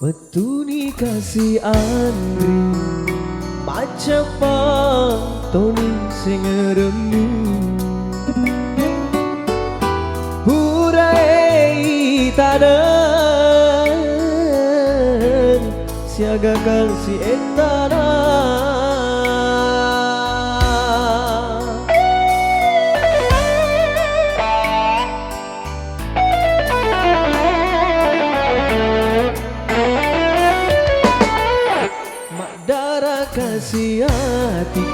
Petuni kasih Andri macam Tony sing ngeremu Hurai taden siaga si etana kasih hati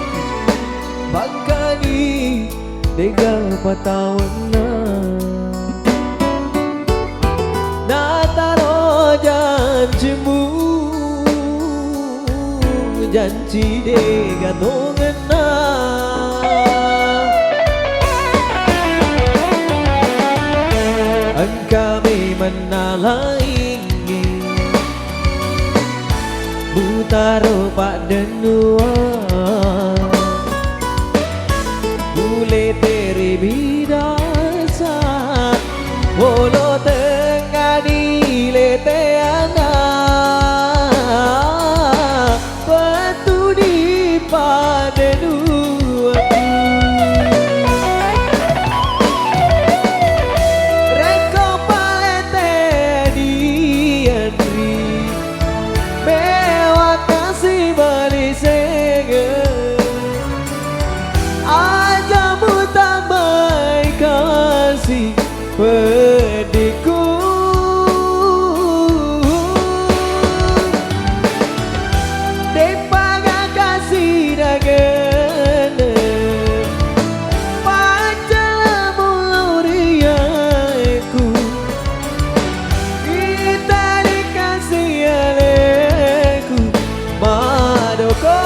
bakani degal patawana nataro janjimu janji dega tongena angkami menalaingi Butaro pak denua Bule teri bidasa Wolo tengah dilete anak Petu di pak denua Reko palete di Andri Pediku Depaga kasih dagene Pacalamu lauriaku Kita dikasih aleku Madoko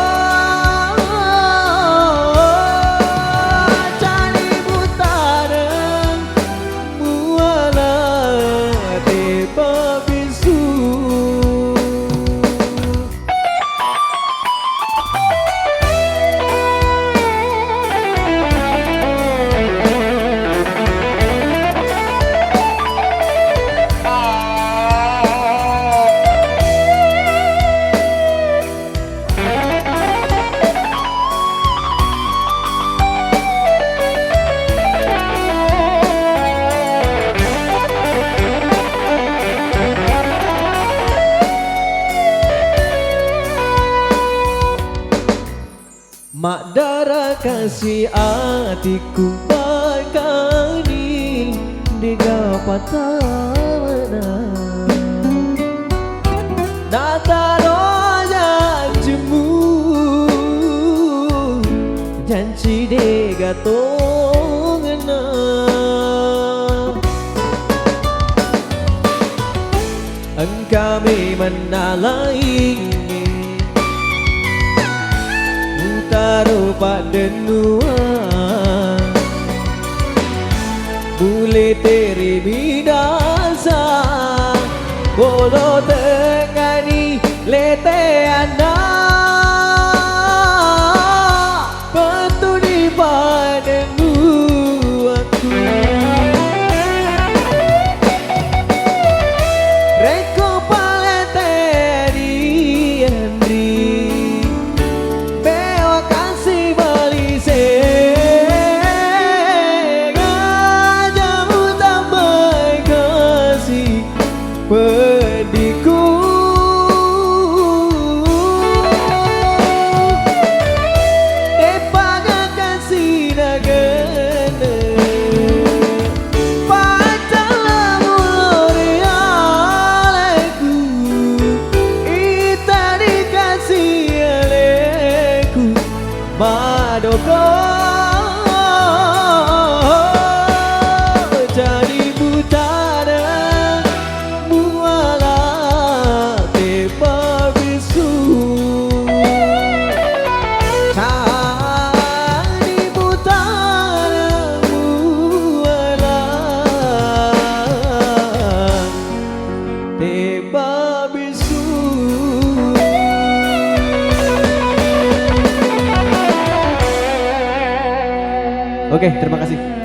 Mak darah kasih hatiku bakani digapatana Nataro janjimu janji dega tongena Engkami menalaingi Taruh pak denua Bule teri bidasa Bolo tengani lete anak Petu di pak denuaku Reko palete di Andri Pediku Depaga kasih dagene Pacalamu lorealeku Ita dikasih aleku Madoko jadi buta Oke, terima kasih.